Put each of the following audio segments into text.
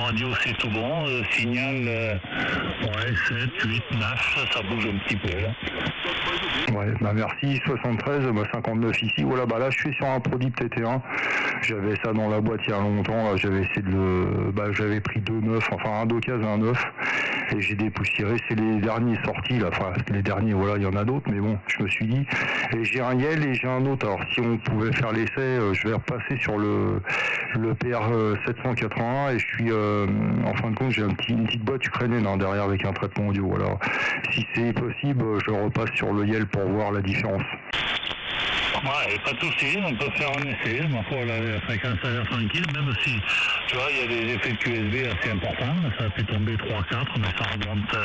radio c'est tout bon, signal 7, 8, 9, ça bouge un petit peu là. Ouais, bah merci, 73, 59 ici. Voilà, bah là je suis sur un produit TT1. J'avais ça dans la boîte il y a longtemps, là, j'avais essayé de le. Bah j'avais pris 2 neufs, enfin un d'occasion, un neuf. Et j'ai dépoussiéré, c'est les derniers sortis là, enfin les derniers, voilà, il y en a d'autres, mais bon, je me suis dit. Et j'ai un Yel et j'ai un autre, alors si on pouvait faire l'essai, je vais repasser sur le PR 781 et je suis, en fin de compte, j'ai une petite boîte ukrainienne derrière avec un traitement audio, voilà. Si c'est possible, je repasse sur le Yel pour voir la différence. Ouais, pas de soucis, on peut faire un essai, ma foi, la fréquence a l'air tranquille, même si, tu vois, il y a des effets de QSB assez importants, ça fait tomber 3-4, mais ça remonte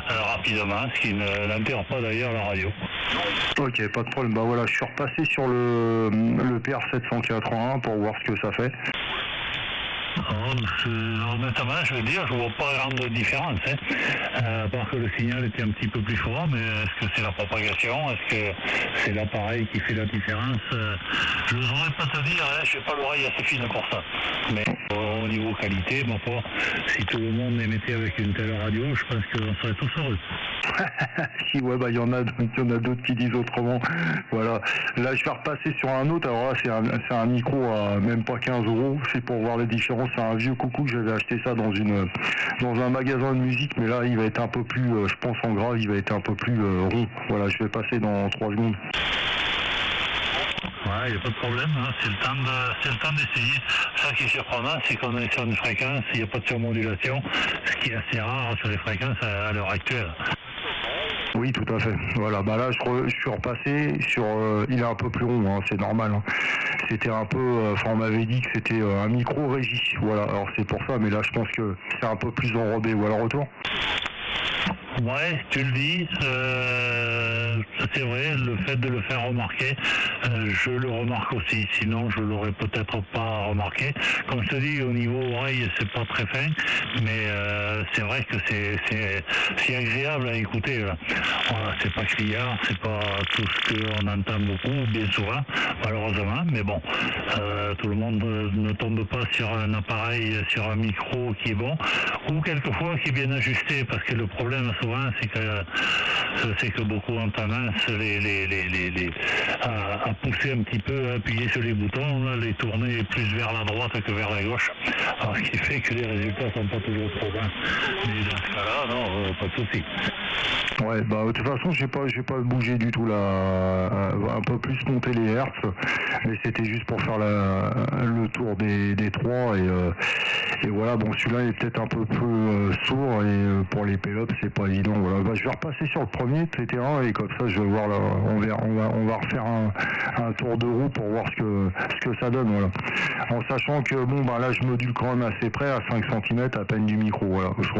rapidement, ce qui n'interrompt pas d'ailleurs la radio. Ok, pas de problème, bah voilà, je suis repassé sur le PR 781 pour voir ce que ça fait. Honnêtement, je veux dire, je vois pas grande différence. À part que le signal était un petit peu plus fort, mais est-ce que c'est la propagation? Est-ce que c'est l'appareil qui fait la différence? Je ne saurais pas te dire, je n'ai pas l'oreille assez fine pour ça. Mais au niveau qualité, ma foi, si tout le monde émettait avec une telle radio, je pense qu'on serait tous heureux. Si, ouais, bah il y en a d'autres qui disent autrement. Voilà. Là, je vais repasser sur un autre. Alors là, c'est un micro à même pas 15 €. C'est pour voir les différences. C'est un vieux coucou. J'avais acheté ça dans un magasin de musique, mais là, il va être un peu plus, je pense en grave, il va être un peu plus rond. Voilà, je vais passer dans 3 secondes. Ouais, il n'y a pas de problème, hein. C'est le temps d'essayer. Ça qui est surprenant, c'est qu'on est sur une fréquence, il n'y a pas de surmodulation, ce qui est assez rare sur les fréquences à l'heure actuelle. Oui, tout à fait. Voilà, bah là, je suis repassé sur... il est un peu plus rond, hein, c'est normal. Hein. C'était un peu... Enfin, on m'avait dit que c'était un micro-régie. Voilà, alors c'est pour ça, mais là, je pense que c'est un peu plus enrobé. Voilà, retour. Ouais, tu le dis, c'est vrai, le fait de le faire remarquer, je le remarque aussi, sinon je l'aurais peut-être pas remarqué. Comme je te dis, au niveau oreille, c'est pas très fin, mais c'est vrai que c'est agréable à écouter. Là. Voilà, c'est pas criard, c'est pas tout ce qu'on entend beaucoup, bien souvent, malheureusement, mais bon, tout le monde ne tombe pas sur un appareil, sur un micro qui est bon, ou quelquefois qui est bien ajusté, parce que le problème souvent, c'est que beaucoup ont tendance à pousser un petit peu, à appuyer sur les boutons, là, les tourner plus vers la droite que vers la gauche, alors, ce qui fait que les résultats sont pas toujours trop bons. Mais dans ce cas-là, non, pas de souci. Ouais, bah de toute façon, j'ai pas bougé du tout là, un peu plus monter les hertz, mais c'était juste pour faire le tour des trois et voilà, bon celui-là est peut-être un peu plus sourd et pour les pay-ups c'est pas évident. Voilà, bah, je vais repasser sur le premier TT1 et comme ça je vais voir là, on va refaire un tour de roue pour voir ce que ça donne, voilà. En sachant que bon bah là je module quand même assez près à 5 cm à peine du micro, voilà. Je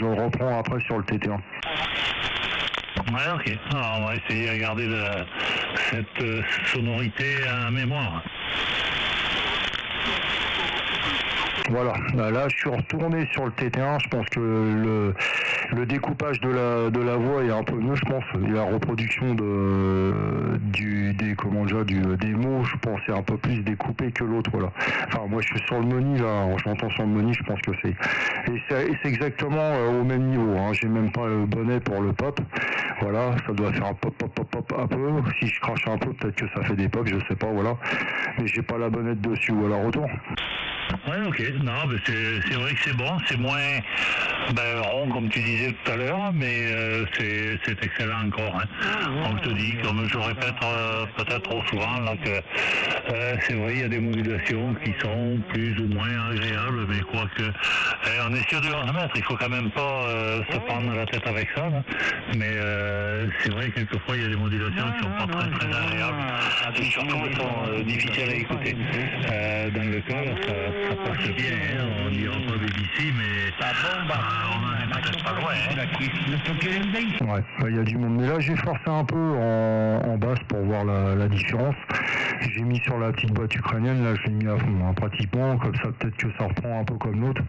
reprends après sur le TT1. Ouais, ok. Alors, on va essayer de garder cette sonorité à mémoire. Voilà, là je suis retourné sur le TT1, je pense que le découpage de la voix est un peu mieux, je pense, et la reproduction des mots, je pense, est un peu plus découpé que l'autre, voilà. Enfin, moi je suis sur le menu, là, je l'entends sur le menu, je pense que c'est exactement au même niveau, hein. J'ai même pas le bonnet pour le pop, voilà, ça doit faire un pop un peu, si je crache un peu, peut-être que ça fait des pops, je sais pas, voilà, mais j'ai pas la bonnette dessus, voilà, retour. Ouais, ok. Non, mais c'est vrai que c'est bon. C'est moins rond, comme tu disais tout à l'heure, mais c'est excellent encore. Hein. Comme je te dis, comme je répète peut-être trop souvent, là, que c'est vrai, il y a des modulations qui sont plus ou moins agréables, mais quoique on est sur du 11 mètres, il faut quand même pas se prendre la tête avec ça. Là. Mais c'est vrai, quelquefois, il y a des modulations qui sont pas très très agréables. Et surtout, elles sont difficiles à écouter. Dans le cas, ça passe bien, hein. On dira pas BBC, mais on en est peut-être pas loin. Hein. Ouais, il y a du monde. Mais là, j'ai forcé un peu en basse pour voir la différence. J'ai mis sur la petite boîte ukrainienne, là je l'ai mis à fond, hein, pratiquement, comme ça peut-être que ça reprend un peu comme l'autre.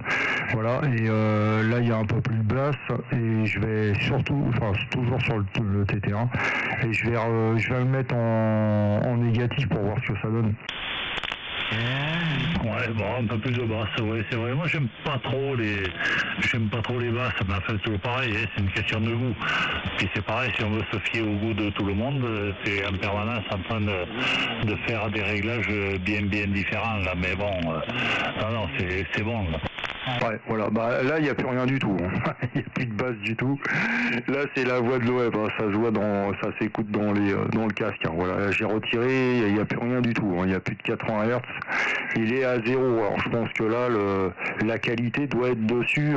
Voilà, et là il y a un peu plus de basse, et je vais surtout, enfin toujours sur le TT1, et je vais le mettre en négatif pour voir ce que ça donne. Ouais, bon, un peu plus de basse, ouais, c'est vrai. Moi, j'aime pas trop les basses, mais en fait, c'est toujours pareil, hein, c'est une question de goût. Puis c'est pareil, si on veut se fier au goût de tout le monde, c'est en permanence en train de faire des réglages bien différents, là. Mais bon, non, c'est bon, là. Ouais, voilà. Bah, là, il n'y a plus rien du tout. Il n'y a plus de basse du tout. Là, c'est la voix de l'OM. Hein. Ça se voit ça s'écoute dans le casque. Hein. Voilà. J'ai retiré. Il n'y a plus rien du tout. Hein. Il n'y a plus de 80 Hz. Il est à 0. Alors, je pense que là, la qualité doit être dessus,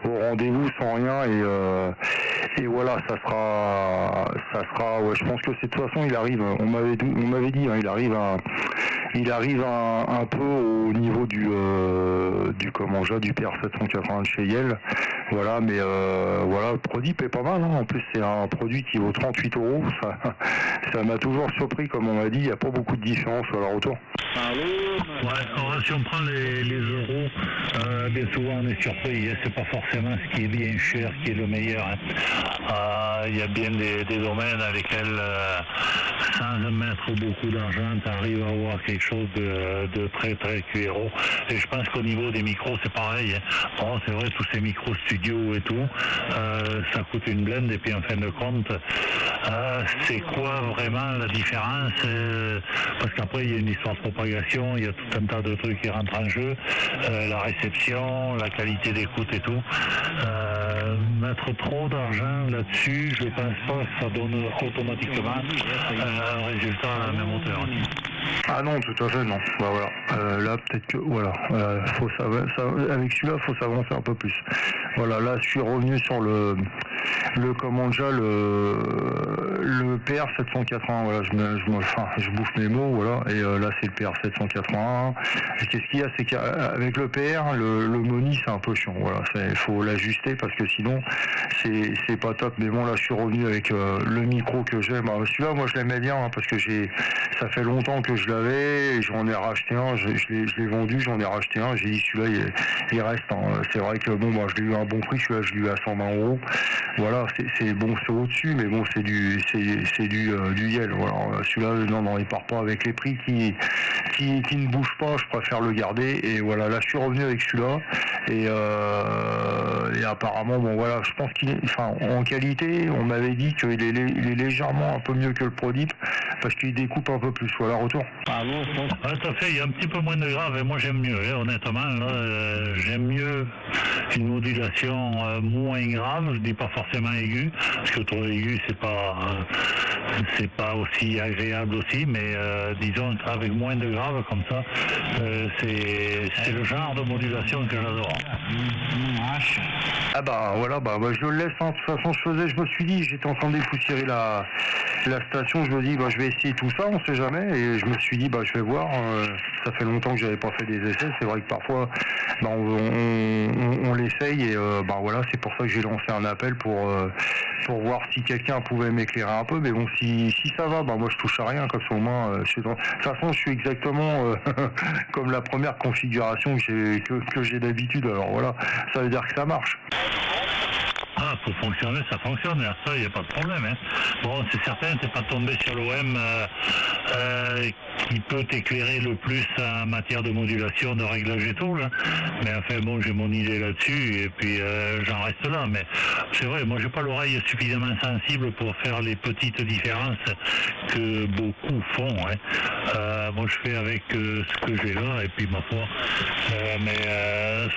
au rendez-vous sans rien. Et voilà, ça sera. Ouais, je pense que de toute façon, il arrive. On m'avait dit, hein, il arrive un peu au niveau du PR780 de chez Yale. Voilà, mais voilà, le produit est pas mal. Hein. En plus, c'est un produit qui vaut 38 €. Ça m'a toujours surpris, comme on m'a dit. Il n'y a pas beaucoup de différence à leur retour. Ouais, alors, si on prend les euros, bien souvent on est surpris. Hein. C'est pas forcément ce qui est bien cher qui est le meilleur. Hein. Il y a bien des domaines dans lesquels, sans mettre beaucoup d'argent, tu arrives à avoir quelque chose de très très QRO. Et je pense qu'au niveau des micros, c'est pareil. Hein. Bon, c'est vrai, tous ces micros studio et tout, ça coûte une blende. Et puis en fin de compte, c'est quoi vraiment la différence? Parce qu'après, il y a une histoire de propagation, il y a tout un tas de trucs qui rentrent en jeu, la réception, la qualité d'écoute et tout. Mettre trop d'argent là-dessus, je pense pas que ça donne automatiquement un résultat à la même hauteur. Ah non, tout à fait, non. Bah voilà. Là, peut-être que, voilà, avec celui-là, faut s'avancer un peu plus. Voilà, là, je suis revenu sur le PR780. Voilà, je bouffe mes mots, voilà. Et là, c'est le PR781. Et qu'est-ce qu'il y a, c'est qu'avec le PR, le moni, c'est un peu chiant. Voilà, il faut l'ajuster parce que sinon, c'est pas top. Mais bon, là, je suis revenu avec le micro que j'ai. Bah, celui-là, moi, je l'aimais bien hein, parce que ça fait longtemps que je l'avais, et j'en ai racheté un, je l'ai vendu, j'en ai racheté un, j'ai dit celui-là il reste. Hein. C'est vrai que bon, moi je l'ai eu à un bon prix, celui-là je l'ai eu à 120 €. Voilà, c'est bon, c'est au-dessus, mais bon, c'est du Yale. Voilà, celui-là, non, il part pas avec les prix qui ne bougent pas, je préfère le garder. Et voilà, là je suis revenu avec celui-là, et apparemment, bon voilà, je pense en qualité, on m'avait dit qu'il est légèrement un peu mieux que le Prodip, parce qu'il découpe un peu plus. Voilà, retour. Ah non, tout à fait, il y a un petit peu moins de grave, et moi j'aime mieux, hein, honnêtement, là, j'aime mieux une modulation moins grave, je dis pas forcément aiguë, parce que trop aigu c'est pas aussi agréable aussi, mais disons avec moins de grave comme ça, c'est le genre de modulation que j'adore. Ah bah voilà, je le laisse, hein. De toute façon je me suis dit, j'étais en train de dépoussiérer la station, je me dis je vais essayer tout ça, on sait jamais, et je me suis dit je vais voir, ça fait longtemps que j'avais pas fait des essais, c'est vrai que parfois on l'essaye, et voilà, c'est pour ça que j'ai lancé un appel pour voir si quelqu'un pouvait m'éclairer un peu, mais bon, si ça va, moi je touche à rien, comme ça au moins, de toute façon je suis exactement comme la première configuration que j'ai d'habitude, alors voilà, ça veut dire que ça marche. Ah, pour fonctionner, ça fonctionne, et ça, il n'y a pas de problème. Hein. Bon, c'est certain, t'es pas tombé sur l'OM qui peut t'éclairer le plus en matière de modulation, de réglage et tout, là. Mais enfin, bon, j'ai mon idée là-dessus, et puis j'en reste là. Mais c'est vrai, moi, j'ai pas l'oreille suffisamment sensible pour faire les petites différences que beaucoup font. Hein. Moi, je fais avec ce que j'ai là, et puis ma foi. Mais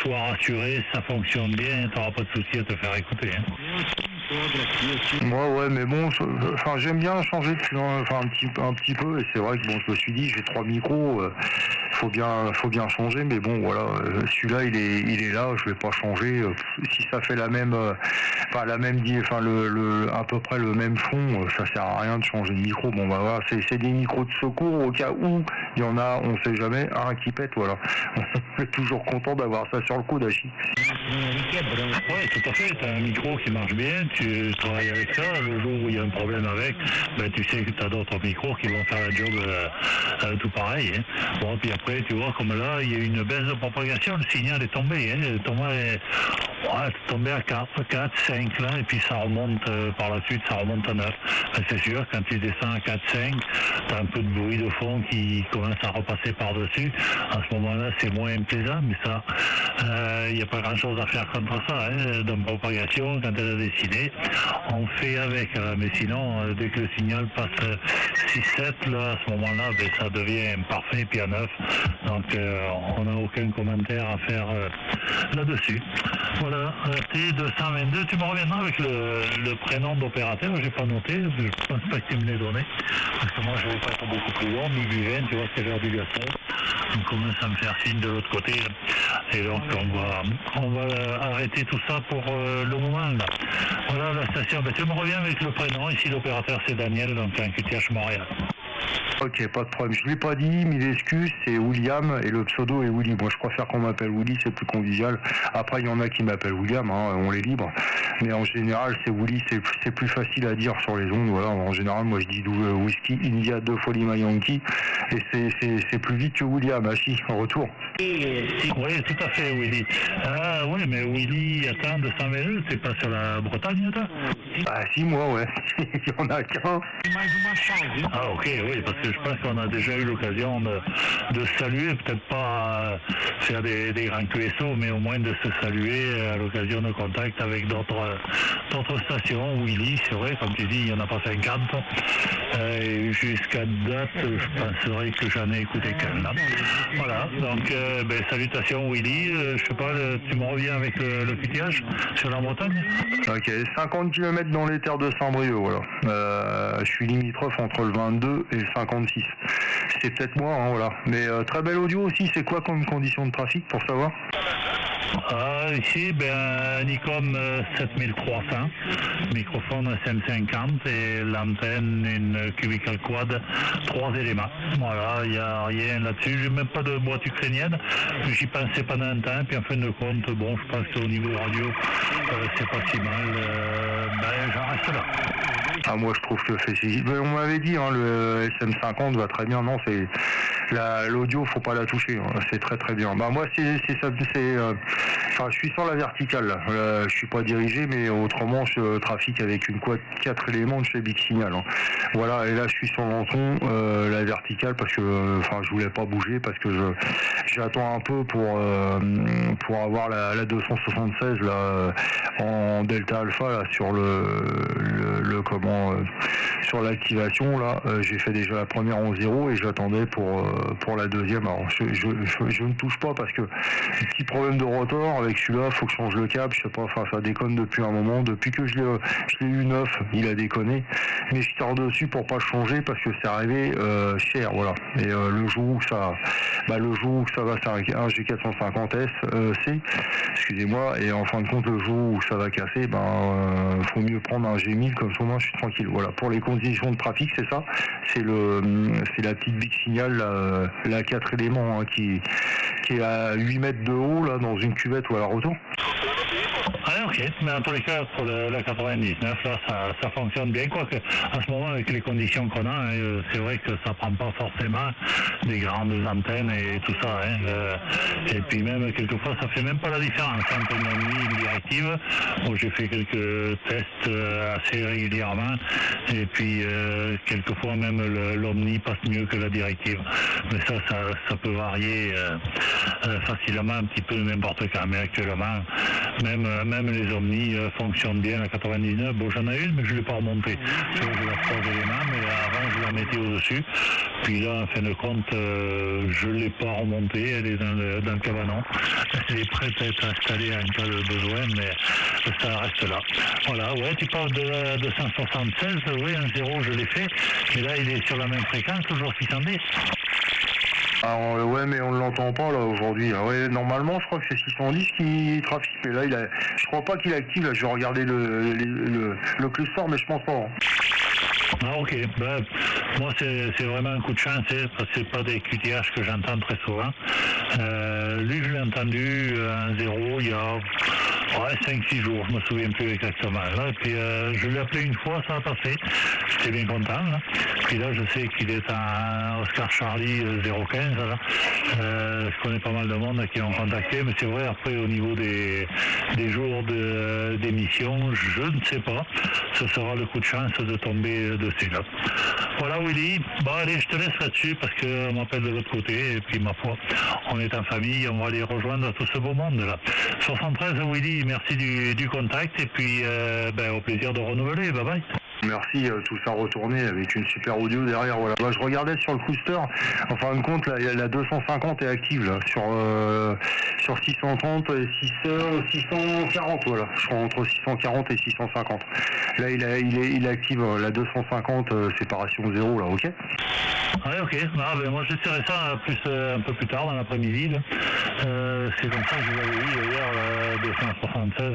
sois rassuré, ça fonctionne bien, t'auras pas de souci à te faire écouter. Hein. Ouais, mais bon, j'aime bien changer un petit peu, et c'est vrai que je me suis dit, j'ai 3 micros, faut bien changer, mais bon, voilà, celui-là, il est là, je vais pas changer. Si ça fait à peu près le même fond, ça sert à rien de changer de micro. Bon, voilà, c'est des micros de secours au cas où il y en a, on sait jamais, un qui pète, voilà. On est toujours content d'avoir ça sur le coude, Hachi. Ouais, tout à fait, t'as un micro qui marche bien, tu travailles avec ça, le jour où il y a un problème avec, tu sais que tu as d'autres micros qui vont faire le job tout pareil. Hein. Bon, puis après, tu vois, comme là, il y a une baisse de propagation, le signal est tombé. Hein. Ouais, tombé à 4, 5 là, et puis ça remonte par la suite, ça remonte à 9. C'est sûr, quand tu descends à 4, 5, tu as un peu de bruit de fond qui commence à repasser par-dessus. À ce moment-là, c'est moins plaisant, mais ça, il n'y a pas grand-chose à faire contre ça. Hein. Dans propagation, quand elle a décidé, on fait avec. Mais sinon, dès que le signal passe 6, 7, là, à ce moment-là, ben, ça devient parfait, puis à 9. Donc, on n'a aucun commentaire à faire là-dessus. Voilà, T222, tu me reviendras avec le prénom d'opérateur, j'ai pas noté, je pense pas que tu me l'aies donné, parce que moi je vais pas être beaucoup plus long, midi 20, tu vois, c'est l'heure du gâteau, on commence à me faire signe de l'autre côté, et donc on va arrêter tout ça pour le moment là. Voilà la station, ben, tu me reviens avec le prénom, ici l'opérateur c'est Daniel, donc un QTH Montréal. Ok, pas de problème. Je ne l'ai pas dit, mille excuses, c'est William et le pseudo est Willy. Moi, je préfère qu'on m'appelle Willy, c'est plus convivial. Après, il y en a qui m'appellent William, hein, on les libre. Mais en général, c'est Willy, c'est plus facile à dire sur les ondes. Voilà. En général, moi, je dis Whisky India 2 fois Lima Yankee. Et c'est plus vite que William, ah si, en retour. Oui, tout à fait, Willy. Ah oui, mais Willy, attends, 222, c'est pas sur la Bretagne, toi? Ah si, moi, ouais. Il y en a qu'un. Ah ok, oui, parce que je pense qu'on a déjà eu l'occasion de saluer, peut-être pas faire des grands QSO, mais au moins de se saluer à l'occasion de contact avec d'autres stations. Willy, c'est vrai, comme tu dis, il n'y en a pas 50. Et jusqu'à date, je penserais que j'en ai écouté qu'un là. Voilà, donc salutations Willy, je sais pas, tu me reviens avec le QTH sur la Bretagne? Ok, 50 km dans les terres de Saint-Brieuc, voilà. Je suis limitrophe entre le 22 et le 56. C'est peut-être moi, hein, voilà. Mais très bel audio aussi, c'est quoi comme condition de trafic pour savoir? Ici, Nikon 7300, microphone SM50 et l'antenne, une cubicle quad, 3 éléments. Voilà, il n'y a rien là-dessus. J'ai même pas de boîte ukrainienne. J'y pensais pendant un temps, puis en fin de compte, bon, je pense qu'au niveau radio, c'est pas si mal. J'en reste là. Ah, moi je trouve que on m'avait dit, hein, le SM50 va très bien. Non, c'est l'audio, faut pas la toucher. Hein, c'est très très bien. Bah moi je suis sur la verticale là. Je suis pas dirigé, mais autrement je trafique avec une quad 4 éléments de chez Big Signal. Hein. Voilà, et là je suis sur l'enton, la verticale parce que je voulais pas bouger parce que j'attends un peu pour avoir la 276 là en delta alpha là sur sur l'activation là. J'ai fait déjà la première en 0 et j'attendais pour la deuxième. Alors je ne touche pas parce que petit problème de rotor avec celui-là, faut que je change le câble, je sais pas, ça déconne depuis un moment, depuis que je l'ai eu neuf, il a déconné, mais je tire dessus pour pas changer parce que c'est arrivé cher, voilà. Et le jour où ça va, c'est un G450S C, excusez-moi, et en fin de compte le jour où ça va casser, faut mieux prendre un G1000 comme ça, moi je suis tranquille. Voilà, pour les conditions de trafic, c'est ça, c'est la petite Big Signal, la 4 éléments hein, qui est à 8 mètres de haut là dans une cuvette ou à la retour. Ah ok, mais en tous les cas pour la 99 là ça fonctionne bien, quoique en ce moment avec les conditions qu'on a, c'est vrai que ça prend pas forcément des grandes antennes et tout ça, et puis même quelquefois ça fait même pas la différence entre une omni et une directive. Bon, j'ai fait quelques tests assez régulièrement et puis quelquefois même l'omni passe mieux que la directive, mais ça peut varier facilement un petit peu n'importe quand, mais actuellement même les omnis fonctionnent bien à 99. Bon, j'en ai une, mais je ne l'ai pas remontée. Je la 3 éléments, mais avant, je la mettais au-dessus. Puis là, en fin de compte, je ne l'ai pas remontée. Elle est dans le cabanon. Elle est prête à être installée en cas de besoin, mais ça reste là. Voilà, ouais, tu parles de la 276. Oui, un 0, je l'ai fait. Mais là, il est sur la même fréquence, toujours 600D. Alors, ouais, mais on ne l'entend pas là aujourd'hui. Ouais, normalement, je crois que c'est 610 qui trafique. Mais là, je crois pas qu'il est actif. Là, je vais regarder le cluster, mais je pense pas. Hein. Ah ok, moi c'est vraiment un coup de chance, parce que c'est pas des QTH que j'entends très souvent. Lui je l'ai entendu en 0 il y a 5-6 jours, je me souviens plus exactement. Là, et puis je l'ai appelé une fois, ça a passé, j'étais bien content. Là. Puis là, je sais qu'il est à Oscar Charlie 015. Là. Je connais pas mal de monde qui l'ont contacté, mais c'est vrai, après, au niveau des jours d'émission, je ne sais pas. Ce sera le coup de chance de tomber dessus là. Voilà, Willy. Bon, allez, je te laisse là-dessus parce qu'on m'appelle de l'autre côté. Et puis, ma foi, on est en famille, on va aller rejoindre tout ce beau monde là. 73, Willy, merci du contact. Et puis, au plaisir de renouveler. Bye bye. Merci, tout ça retourné avec une super audio derrière. Voilà. Bah, je regardais sur le Cruister. En fin de compte, là, la 250 est active là, sur 630 et 640. Voilà. Je crois entre 640 et 650. Là, il est active la 250 séparation 0 là. Ok. Ouais, ok. Moi, j'essaierai ça un peu plus tard dans l'après-midi. C'est comme ça que je vous avais eu hier 276.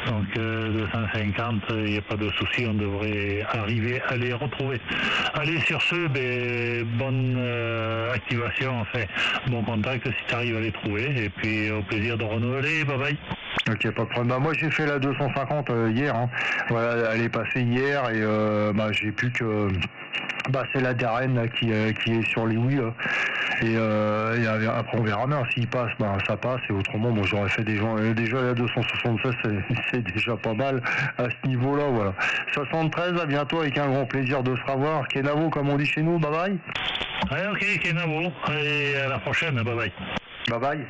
Donc 250, il n'y a pas de souci, on devrait arriver à les retrouver. Allez, sur ce, bonne activation, enfin, bon contact si tu arrives à les trouver. Et puis au plaisir de renouveler. Bye bye. Ok, pas de problème. Bah, moi j'ai fait la 250 hier. Hein. Voilà, elle est passée hier et j'ai plus que. C'est la Darren là, qui est sur les Wii. Et après on verra bien. S'il passe, ça passe. Et autrement, bon, j'aurais fait déjà la 276, c'est déjà pas mal à ce niveau-là. Voilà. 73, à bientôt avec un grand plaisir de se revoir. Kenavo, comme on dit chez nous. Bye bye. Ouais, ok, Kenavo. Allez, à la prochaine. Bye bye. Bye bye.